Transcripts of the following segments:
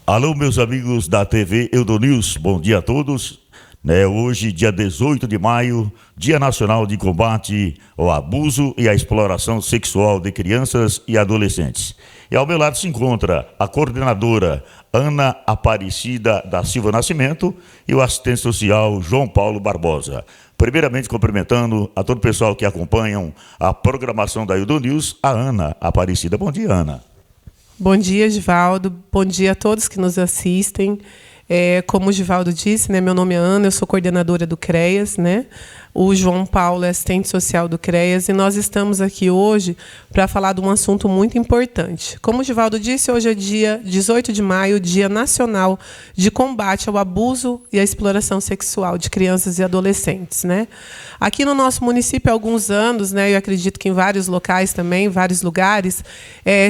Alô, meus amigos da TV Eudonews, bom dia a todos. Hoje, dia 18 de maio, Dia Nacional de Combate ao Abuso e à Exploração Sexual de Crianças e Adolescentes. E ao meu lado se encontra a coordenadora Ana Aparecida da Silva Nascimento e o assistente social João Paulo Barbosa. Primeiramente, cumprimentando a todo o pessoal que acompanham a programação da Eudonews, a Ana Aparecida. Bom dia, Ana. Bom dia, Givaldo. Bom dia a todos que nos assistem. Como o Givaldo disse, meu nome é Ana, eu sou coordenadora do CREAS, O João Paulo é assistente social do CREAS, e nós estamos aqui hoje para falar de um assunto muito importante. Como o Givaldo disse, hoje é dia 18 de maio, Dia Nacional de Combate ao Abuso e à Exploração Sexual de Crianças e Adolescentes. Aqui no nosso município, há alguns anos, eu acredito que em vários locais também, em vários lugares,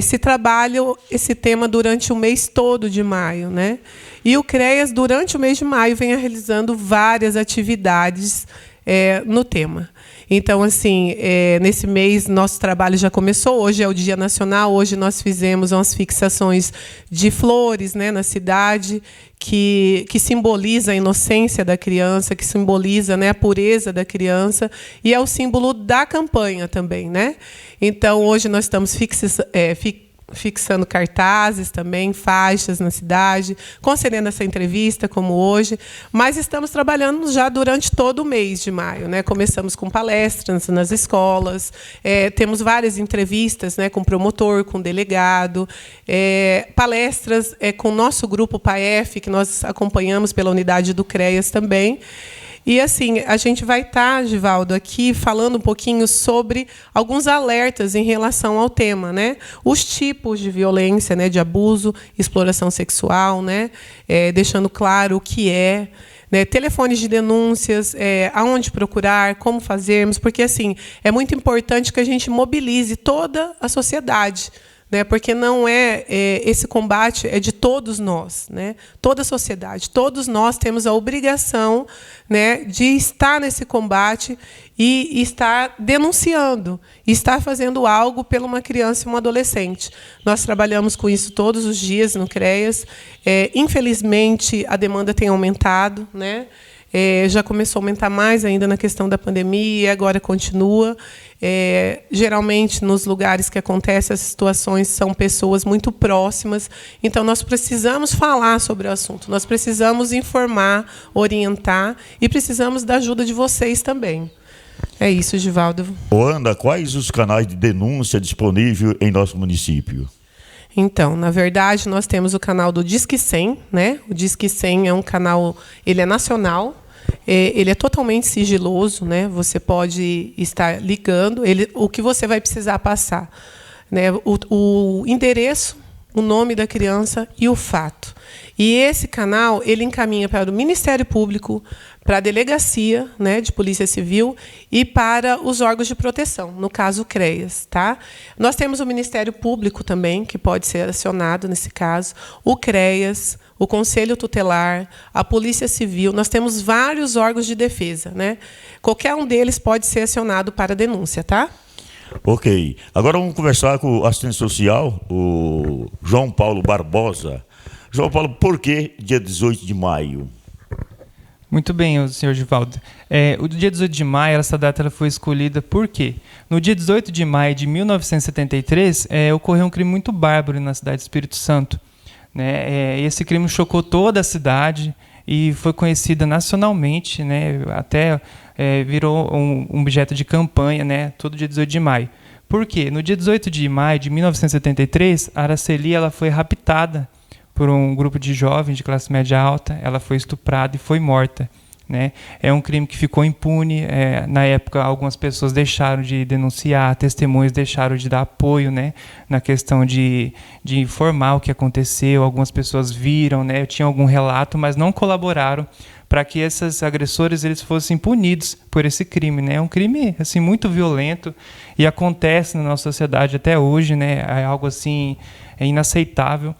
se trabalha esse tema durante o mês todo de maio. E o CREAS, durante o mês de maio, vem realizando várias atividades no tema. Então, assim, nesse mês, nosso trabalho já começou. Hoje é o Dia Nacional. Hoje nós fizemos umas fixações de flores na cidade, que simboliza a inocência da criança, que simboliza a pureza da criança, e é o símbolo da campanha também. Então, hoje nós estamos fixando cartazes também, faixas na cidade, concedendo essa entrevista, como hoje, mas estamos trabalhando já durante todo o mês de maio. Começamos com palestras nas escolas, temos várias entrevistas com promotor, com delegado, palestras com o nosso grupo PAEF, que nós acompanhamos pela unidade do CREAS também. E, assim, a gente vai estar, Givaldo, aqui falando um pouquinho sobre alguns alertas em relação ao tema, Os tipos de violência, de abuso, exploração sexual, deixando claro o que é, telefones de denúncias, aonde procurar, como fazermos, porque, assim, é muito importante que a gente mobilize toda a sociedade, porque não esse combate é de todos nós, toda a sociedade, todos nós temos a obrigação de estar nesse combate e estar denunciando, e estar fazendo algo pela uma criança e um adolescente. Nós trabalhamos com isso todos os dias no CREAS. Infelizmente, a demanda tem aumentado, já começou a aumentar mais ainda na questão da pandemia, e agora continua. Geralmente, nos lugares que acontecem essas situações, são pessoas muito próximas. Então, nós precisamos falar sobre o assunto, nós precisamos informar, orientar, e precisamos da ajuda de vocês também. É isso, Givaldo. Ana, quais os canais de denúncia disponíveis em nosso município? Então, na verdade, nós temos o canal do Disque 100, O Disque 100 é um canal, ele é nacional, ele é totalmente sigiloso, Você pode estar ligando, o que você vai precisar passar, o endereço, o nome da criança e o fato. E esse canal, ele encaminha para o Ministério Público, para a Delegacia de Polícia Civil e para os órgãos de proteção, no caso o CREAS. Nós temos o Ministério Público também, que pode ser acionado nesse caso, o CREAS, o Conselho Tutelar, a Polícia Civil. Nós temos vários órgãos de defesa. Qualquer um deles pode ser acionado para denúncia. Ok. Agora vamos conversar com o assistente social, o João Paulo Barbosa. João Paulo, por que dia 18 de maio? Muito bem, senhor Givaldo. O dia 18 de maio, essa data ela foi escolhida por quê? No dia 18 de maio de 1973, ocorreu um crime muito bárbaro na cidade de Espírito Santo. Esse crime chocou toda a cidade e foi conhecida nacionalmente, até virou um objeto de campanha, todo dia 18 de maio. Por quê? No dia 18 de maio de 1973, a Araceli ela foi raptada por um grupo de jovens de classe média alta, ela foi estuprada e foi morta. É um crime que ficou impune. Na época, algumas pessoas deixaram de denunciar, testemunhas deixaram de dar apoio, na questão de informar o que aconteceu. Algumas pessoas viram, tinham algum relato, mas não colaboraram para que esses agressores eles fossem punidos por esse crime. É um crime assim, muito violento e acontece na nossa sociedade até hoje. É algo assim, inaceitável.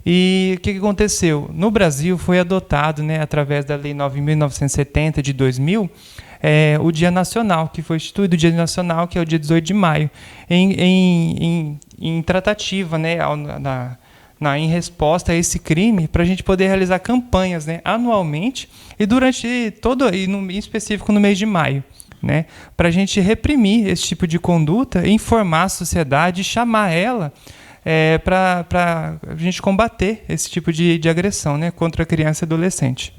E o que aconteceu? No Brasil foi adotado, através da Lei 9.970 de 2000, o Dia Nacional, que foi instituído o Dia Nacional, que é o dia 18 de maio, em tratativa em resposta a esse crime, para a gente poder realizar campanhas, né, anualmente e durante em específico no mês de maio, né, para a gente reprimir esse tipo de conduta, informar a sociedade e chamar ela para a gente combater esse tipo de agressão, né, contra a criança e adolescente.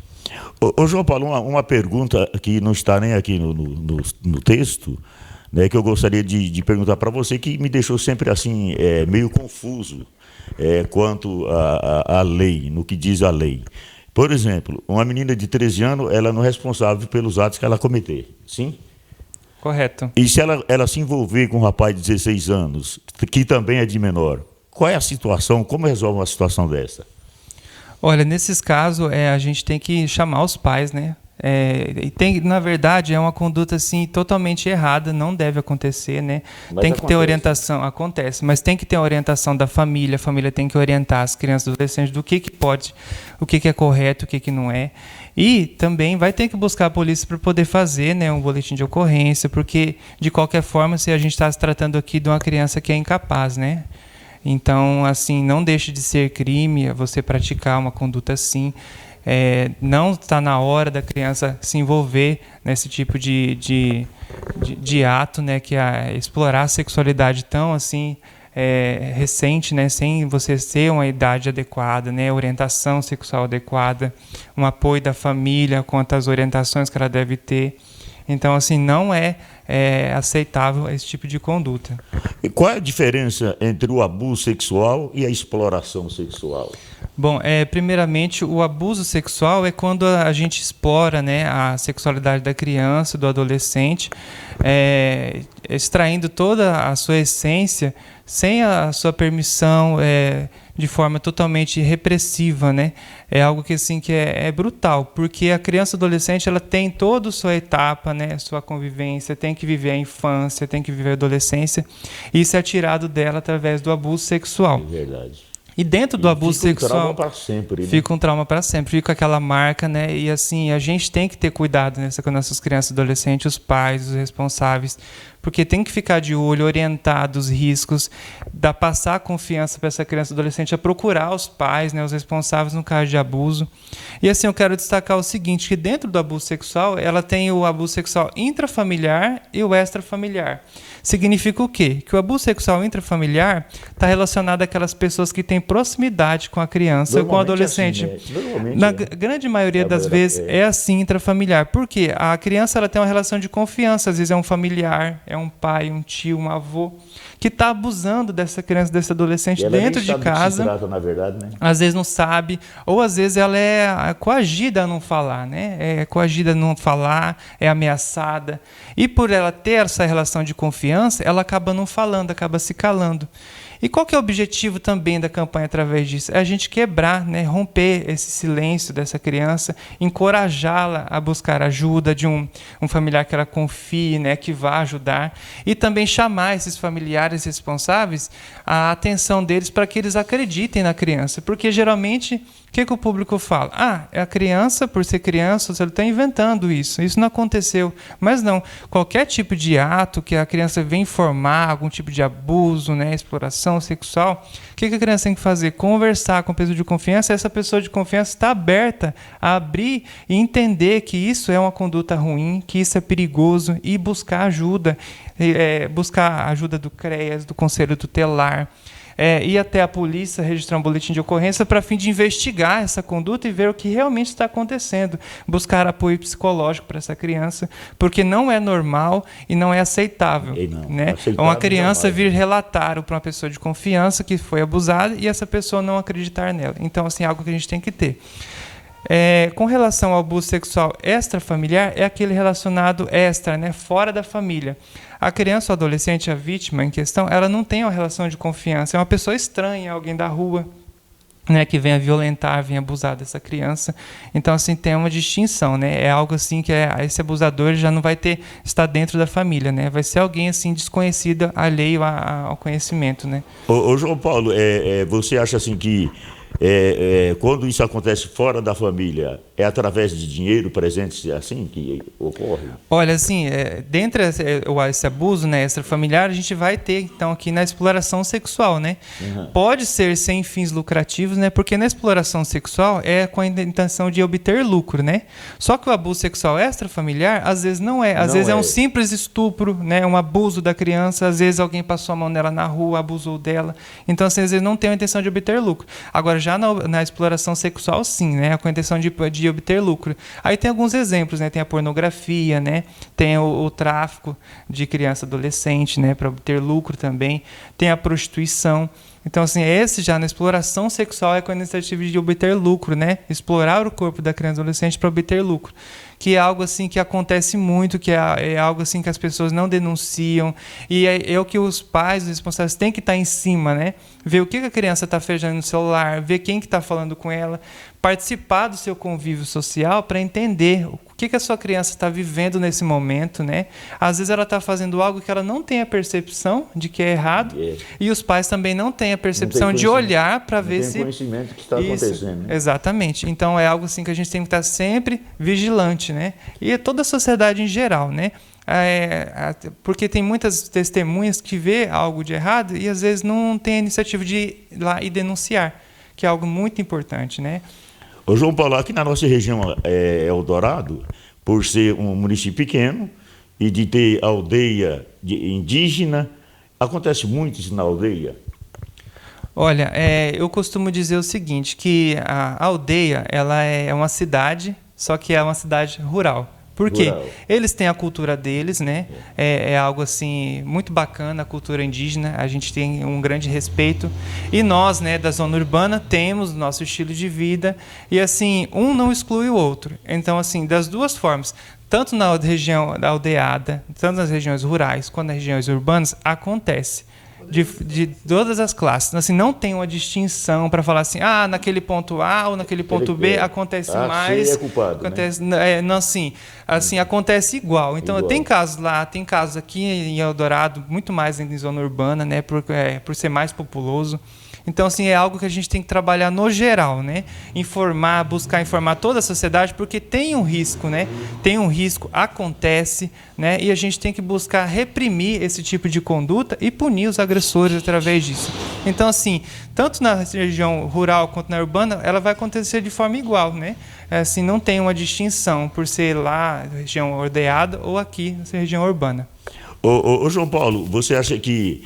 Ô João Paulo, uma pergunta que não está nem aqui no texto, né, que eu gostaria de perguntar para você, que me deixou sempre assim meio confuso quanto à lei, no que diz a lei. Por exemplo, uma menina de 13 anos, ela não é responsável pelos atos que ela cometer, sim? Correto. E se ela se envolver com um rapaz de 16 anos, que também é de menor, qual é a situação, como resolve uma situação dessa? Olha, nesses casos, a gente tem que chamar os pais, né? Na verdade, é uma conduta assim, totalmente errada, não deve acontecer, né? Tem que ter orientação, acontece, mas tem que ter orientação da família, a família tem que orientar as crianças e adolescentes do que pode, o que é correto, o que não é. E também vai ter que buscar a polícia para poder fazer, né, um boletim de ocorrência, porque, de qualquer forma, se a gente está se tratando aqui de uma criança que é incapaz, né? Então, assim, não deixe de ser crime você praticar uma conduta assim. Não está na hora da criança se envolver nesse tipo de ato, né, que é explorar a sexualidade tão assim recente, né, sem você ter uma idade adequada, né, orientação sexual adequada, um apoio da família quanto às orientações que ela deve ter. Então, assim, não é aceitável esse tipo de conduta. E qual é a diferença entre o abuso sexual e a exploração sexual? Bom, primeiramente, o abuso sexual é quando a gente explora, né, a sexualidade da criança, do adolescente, extraindo toda a sua essência sem a sua permissão, de forma totalmente repressiva, né? É algo que assim que é brutal, porque a criança e adolescente ela tem toda a sua etapa, né? Sua convivência, tem que viver a infância, tem que viver a adolescência, e isso é tirado dela através do abuso sexual. É verdade. E dentro do abuso sexual, fica um trauma para sempre, né? Fica um trauma para sempre, fica aquela marca, né? E assim, a gente tem que ter cuidado com nossas crianças e adolescentes, os pais, os responsáveis, porque tem que ficar de olho, orientar dos riscos, passar confiança para essa criança e adolescente, a procurar os pais, né, os responsáveis no caso de abuso. E assim, eu quero destacar o seguinte, que dentro do abuso sexual, ela tem o abuso sexual intrafamiliar e o extrafamiliar. Significa o quê? Que o abuso sexual intrafamiliar está relacionado àquelas pessoas que têm proximidade com a criança, com o adolescente. Assim, né? Na grande maioria das vezes é assim intrafamiliar. Por quê? A criança ela tem uma relação de confiança, às vezes é um familiar, é um pai, um tio, um avô, que está abusando dessa criança, desse adolescente dentro de casa. Se trata, na verdade, né? Às vezes não sabe, ou às vezes ela é coagida a não falar, né? É coagida a não falar, é ameaçada. E por ela ter essa relação de confiança, ela acaba não falando, acaba se calando. E qual que é o objetivo também da campanha através disso? É a gente quebrar, né, romper esse silêncio dessa criança, encorajá-la a buscar ajuda de um familiar que ela confie, né, que vá ajudar, e também chamar esses familiares responsáveis a atenção deles para que eles acreditem na criança, porque geralmente o que o público fala? É a criança, por ser criança, ele está inventando isso não aconteceu. Mas não, qualquer tipo de ato que a criança vem informar, algum tipo de abuso, né, exploração sexual, o que a criança tem que fazer? Conversar com pessoa de confiança, essa pessoa de confiança está aberta a abrir e entender que isso é uma conduta ruim, que isso é perigoso, e buscar ajuda, buscar a ajuda do CREAS, do Conselho Tutelar, ir até a polícia, registrar um boletim de ocorrência para fim de investigar essa conduta e ver o que realmente está acontecendo. Buscar apoio psicológico para essa criança, porque não é normal e não é aceitável. Né? Uma criança vir relatar para uma pessoa de confiança que foi abusada e essa pessoa não acreditar nela. Então, assim, é algo que a gente tem que ter. Com relação ao abuso sexual extrafamiliar, é aquele relacionado extra, né, fora da família. A criança ou adolescente, a vítima em questão, ela não tem uma relação de confiança, é uma pessoa estranha, alguém da rua, né, que venha violentar, venha abusar dessa criança. Então, assim, tem uma distinção, né? É algo assim que esse abusador já não vai estar dentro da família, né? Vai ser alguém assim desconhecido, alheio ao conhecimento, né? Ô João Paulo, você acha assim que quando isso acontece fora da família, é através de dinheiro, presentes assim que ocorre? Olha, assim, dentre esse abuso, né, extrafamiliar, a gente vai ter, então, aqui na exploração sexual, né? Uhum. Pode ser sem fins lucrativos, né? Porque na exploração sexual é com a intenção de obter lucro, né? Só que o abuso sexual extrafamiliar, às vezes não é. Às vezes é um simples estupro, né? Um abuso da criança. Às vezes alguém passou a mão nela na rua, abusou dela. Então, assim, às vezes não tem a intenção de obter lucro. Agora, já na exploração sexual, sim, né? Com a intenção de obter lucro. Aí tem alguns exemplos, né? Tem a pornografia, né? Tem o tráfico de criança e adolescente, né? Para obter lucro também. Tem a prostituição. Então, assim, esse já na exploração sexual é com a iniciativa de obter lucro, né? Explorar o corpo da criança e adolescente para obter lucro. Que é algo assim que acontece muito, que é algo assim que as pessoas não denunciam. E é o que os pais, os responsáveis, têm que estar em cima, né? Ver o que a criança está fazendo no celular, ver quem que está falando com ela, participar do seu convívio social para entender o que a sua criança está vivendo nesse momento, né? Às vezes ela está fazendo algo que ela não tem a percepção de que é errado, e os pais também não têm a percepção de olhar para ver se... Não tem conhecimento que está acontecendo. Né? Exatamente. Então é algo assim que a gente tem que estar sempre vigilante, né? E toda a sociedade em geral, né? Porque tem muitas testemunhas que vê algo de errado e às vezes não tem a iniciativa de ir lá e denunciar, que é algo muito importante, né? Ô João Paulo, aqui na nossa região Eldorado, por ser um município pequeno e de ter aldeia indígena, acontece muito isso na aldeia? Olha, eu costumo dizer o seguinte, que a aldeia ela é uma cidade, só que é uma cidade rural. Por quê? Eles têm a cultura deles, né? É algo assim muito bacana, a cultura indígena, a gente tem um grande respeito. E nós, né, da zona urbana, temos nosso estilo de vida e assim, um não exclui o outro. Então, assim, das duas formas, tanto na região da aldeada, tanto nas regiões rurais quanto nas regiões urbanas, acontece. De todas as classes. Assim, não tem uma distinção para falar assim, naquele ponto A ou naquele ponto B acontece mais. É culpado, acontece, né? Não, assim, acontece igual. Então, igual. Tem casos lá, tem casos aqui em Eldorado, muito mais em zona urbana, né, por ser mais populoso. Então, assim, é algo que a gente tem que trabalhar no geral, né? Buscar informar toda a sociedade, porque tem um risco, né? Tem um risco, acontece, né? E a gente tem que buscar reprimir esse tipo de conduta e punir os agressores através disso. Então, assim, tanto na região rural quanto na urbana, ela vai acontecer de forma igual, né? Assim, não tem uma distinção por ser lá região aldeada ou aqui na região urbana. Ô João Paulo, você acha que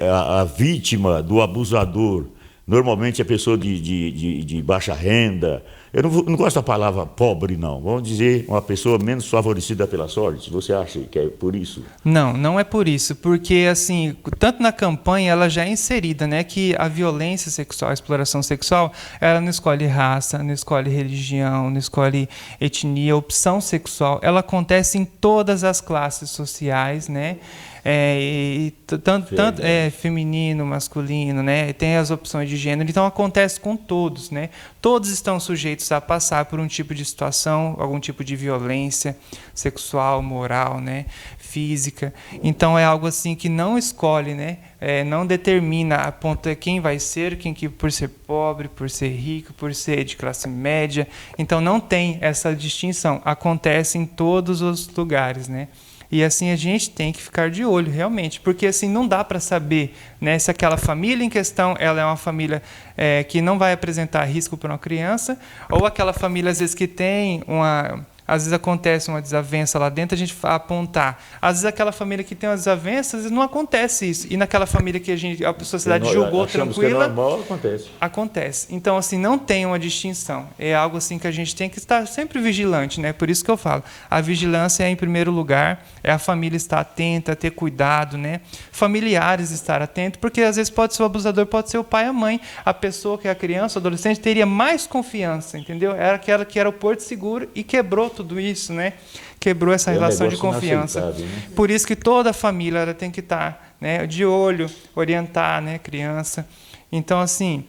a vítima do abusador normalmente é pessoa de baixa renda? Eu não gosto da palavra pobre, não. Vamos dizer uma pessoa menos favorecida pela sorte. Você acha que é por isso? Não, não é por isso. Porque, assim, tanto na campanha ela já é inserida, né? Que a violência sexual, a exploração sexual, ela não escolhe raça, não escolhe religião, não escolhe etnia, opção sexual. Ela acontece em todas as classes sociais, né? Tanto feminino, masculino, né? Tem as opções de gênero, então acontece com todos, né? Todos estão sujeitos a passar por um tipo de situação, algum tipo de violência sexual, moral, né? Física. Então é algo assim que não escolhe, né? Não determina a ponto quem vai ser, quem que por ser pobre, por ser rico, por ser de classe média. Então não tem essa distinção. Acontece em todos os lugares, né? E assim a gente tem que ficar de olho realmente, porque assim não dá para saber, né, se aquela família em questão ela é uma família que não vai apresentar risco para uma criança, ou aquela família às vezes que tem às vezes acontece uma desavença lá dentro, a gente apontar. Às vezes aquela família que tem uma desavença, às vezes não acontece isso. E naquela família que a sociedade julgou tranquila, que é normal, acontece. Acontece. Então, assim, não tem uma distinção. É algo assim que a gente tem que estar sempre vigilante, né? Por isso que eu falo. A vigilância é em primeiro lugar, é a família estar atenta, ter cuidado, né? Familiares estar atentos, porque às vezes pode ser o abusador, pode ser o pai e a mãe. A pessoa que é a criança, o adolescente, teria mais confiança, entendeu? Era aquela que era o porto seguro e quebrou tudo isso, né? Quebrou essa relação de confiança. Né? Por isso que toda a família ela tem que estar, né, de olho, orientar, né, criança. Então, assim,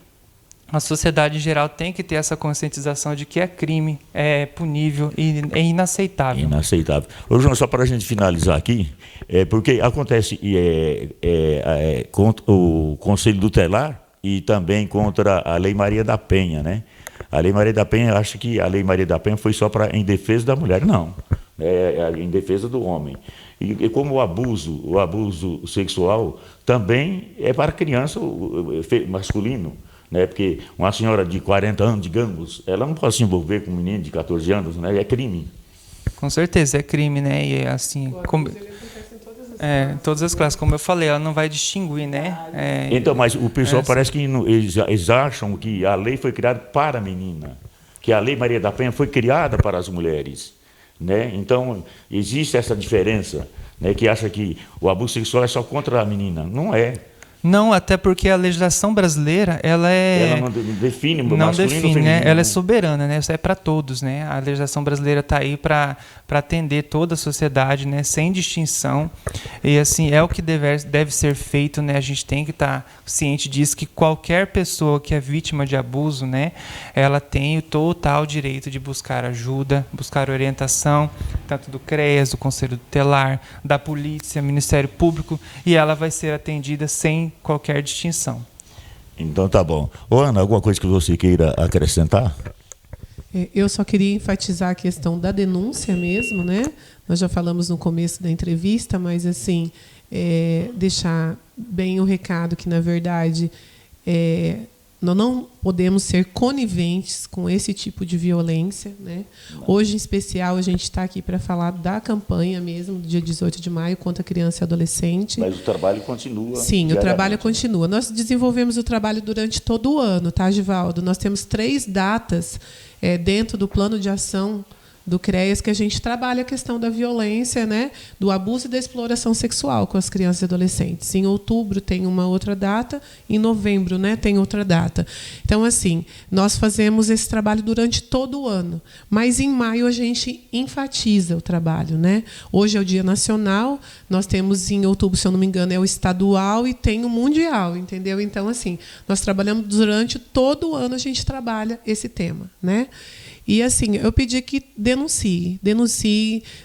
a sociedade em geral tem que ter essa conscientização de que é crime, é punível e é inaceitável. Inaceitável. Ô, João, só para a gente finalizar aqui, porque acontece com o Conselho Tutelar, e também contra a Lei Maria da Penha, né? A Lei Maria da Penha, acho que a Lei Maria da Penha foi só em defesa da mulher, não. É em defesa do homem. E como o abuso sexual também é para criança masculino, né? Porque uma senhora de 40 anos, digamos, ela não pode se envolver com um menino de 14 anos, né? É crime. Com certeza, é crime, né? E assim, todas as classes, como eu falei, ela não vai distinguir, né? Então, mas o pessoal parece que eles acham que a lei foi criada para a menina, que a Lei Maria da Penha foi criada para as mulheres, né? Então, existe essa diferença, né? Que acha que o abuso sexual é só contra a menina. Não é. Não, até porque a legislação brasileira, ela não define não masculino define, ou feminino, né? Ela é soberana, né? Isso é para todos, né? A legislação brasileira está aí para atender toda a sociedade, né? Sem distinção. E assim, é o que deve ser feito, né? A gente tem que estar ciente disso, que qualquer pessoa que é vítima de abuso, né? Ela tem o total direito de buscar ajuda, buscar orientação, tanto do CREAS, do Conselho Tutelar, da Polícia, Ministério Público, e ela vai ser atendida sem qualquer distinção. Então tá bom. Ô, Ana, alguma coisa que você queira acrescentar? Eu só queria enfatizar a questão da denúncia mesmo, né? Nós já falamos no começo da entrevista, mas assim, deixar bem o recado que, na verdade, nós não podemos ser coniventes com esse tipo de violência, né? Hoje, em especial, a gente está aqui para falar da campanha mesmo, do dia 18 de maio, contra a criança e adolescente. Mas o trabalho continua. Sim, o trabalho continua. Nós desenvolvemos o trabalho durante todo o ano, tá, Givaldo? Nós temos 3 datas dentro do plano de ação do CREAS, que a gente trabalha a questão da violência, né, do abuso e da exploração sexual com as crianças e adolescentes. Em outubro tem uma outra data, em novembro, né, tem outra data. Então, assim, nós fazemos esse trabalho durante todo o ano, mas em maio a gente enfatiza o trabalho, né? Hoje é o Dia Nacional, nós temos em outubro, se eu não me engano, é o estadual e tem o mundial, entendeu? Então, assim, nós trabalhamos durante todo o ano, a gente trabalha esse tema, né? E, assim, eu pedi que denuncie,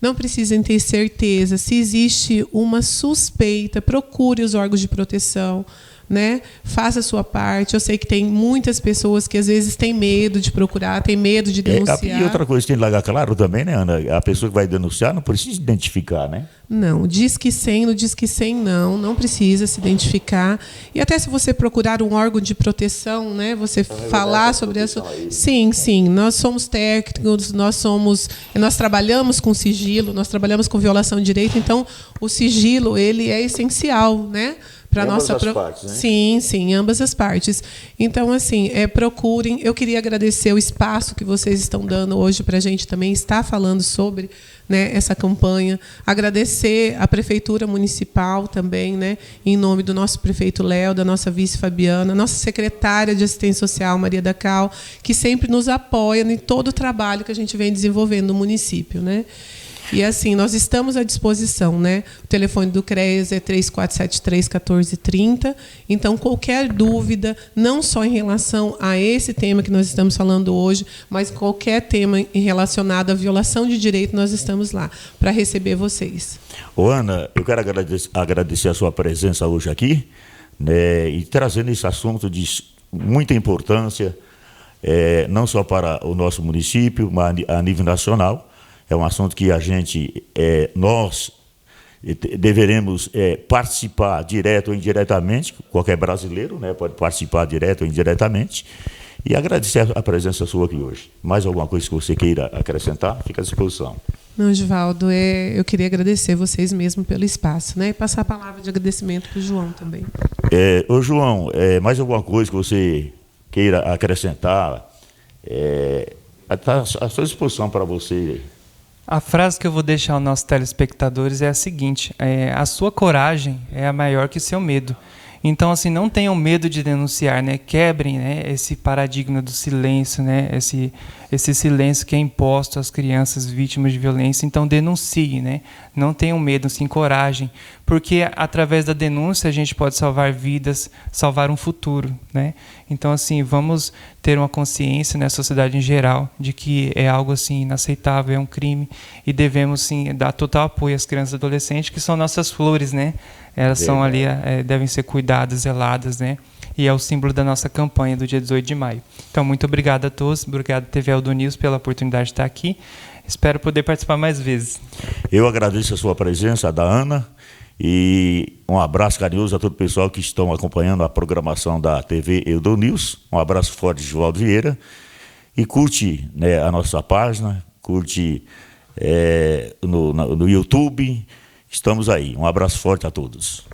não precisem ter certeza. Se existe uma suspeita, procure os órgãos de proteção, né? Faça a sua parte. Eu sei que tem muitas pessoas que, às vezes, têm medo de procurar, têm medo de denunciar. E outra coisa que tem que largar claro também, né, Ana? A pessoa que vai denunciar não precisa identificar, né? Não, diz que 100, no diz que 100 não precisa se identificar. E até se você procurar um órgão de proteção, né, você falar sobre isso. Sim, nós somos técnicos, nós trabalhamos com sigilo, nós trabalhamos com violação de direito, então o sigilo ele é essencial, né? Para nossa partes, né? Sim, ambas as partes. Então, assim, procurem. Eu queria agradecer o espaço que vocês estão dando hoje para a gente também estar falando sobre, né, essa campanha. Agradecer a Prefeitura Municipal também, né, em nome do nosso prefeito Léo, da nossa vice Fabiana, nossa secretária de Assistência Social, Maria da Cal, que sempre nos apoia em todo o trabalho que a gente vem desenvolvendo no município, né? E, assim, nós estamos à disposição, né? O telefone do CREAS é 3473-1430. Então, qualquer dúvida, não só em relação a esse tema que nós estamos falando hoje, mas qualquer tema relacionado à violação de direito, nós estamos lá para receber vocês. Ô, Ana, eu quero agradecer a sua presença hoje aqui, né, e trazendo esse assunto de muita importância, não só para o nosso município, mas a nível nacional. É um assunto que nós deveremos participar direto ou indiretamente, qualquer brasileiro, né, pode participar direto ou indiretamente, e agradecer a presença sua aqui hoje. Mais alguma coisa que você queira acrescentar? Fica à disposição. Não, Givaldo, eu queria agradecer vocês mesmo pelo espaço, né, e passar a palavra de agradecimento para o João também. Ô, João, mais alguma coisa que você queira acrescentar? Está à sua disposição para você. A frase que eu vou deixar aos nossos telespectadores é a seguinte: a sua coragem é maior que o seu medo. Então, assim, não tenham medo de denunciar, né? Quebrem, né, esse paradigma do silêncio, né? Esse silêncio que é imposto às crianças vítimas de violência. Então, denunciem, né? Não tenham medo, se encorajem, porque através da denúncia a gente pode salvar vidas, salvar um futuro, né? Então, assim, vamos ter uma consciência na sociedade em geral de que é algo assim inaceitável, é um crime, e devemos, sim, dar total apoio às crianças e adolescentes, que são nossas flores, né? Elas são ali, devem ser cuidadas, zeladas, né? e é o símbolo da nossa campanha do dia 18 de maio. Então, muito obrigado a todos, obrigado TV Eldo News pela oportunidade de estar aqui. Espero poder participar mais vezes. Eu agradeço a sua presença, a da Ana, e um abraço carinhoso a todo o pessoal que estão acompanhando a programação da TV Eldo News. Um abraço forte de Givaldo Vieira. E curte, né, a nossa página, curte no YouTube. Estamos aí. Um abraço forte a todos.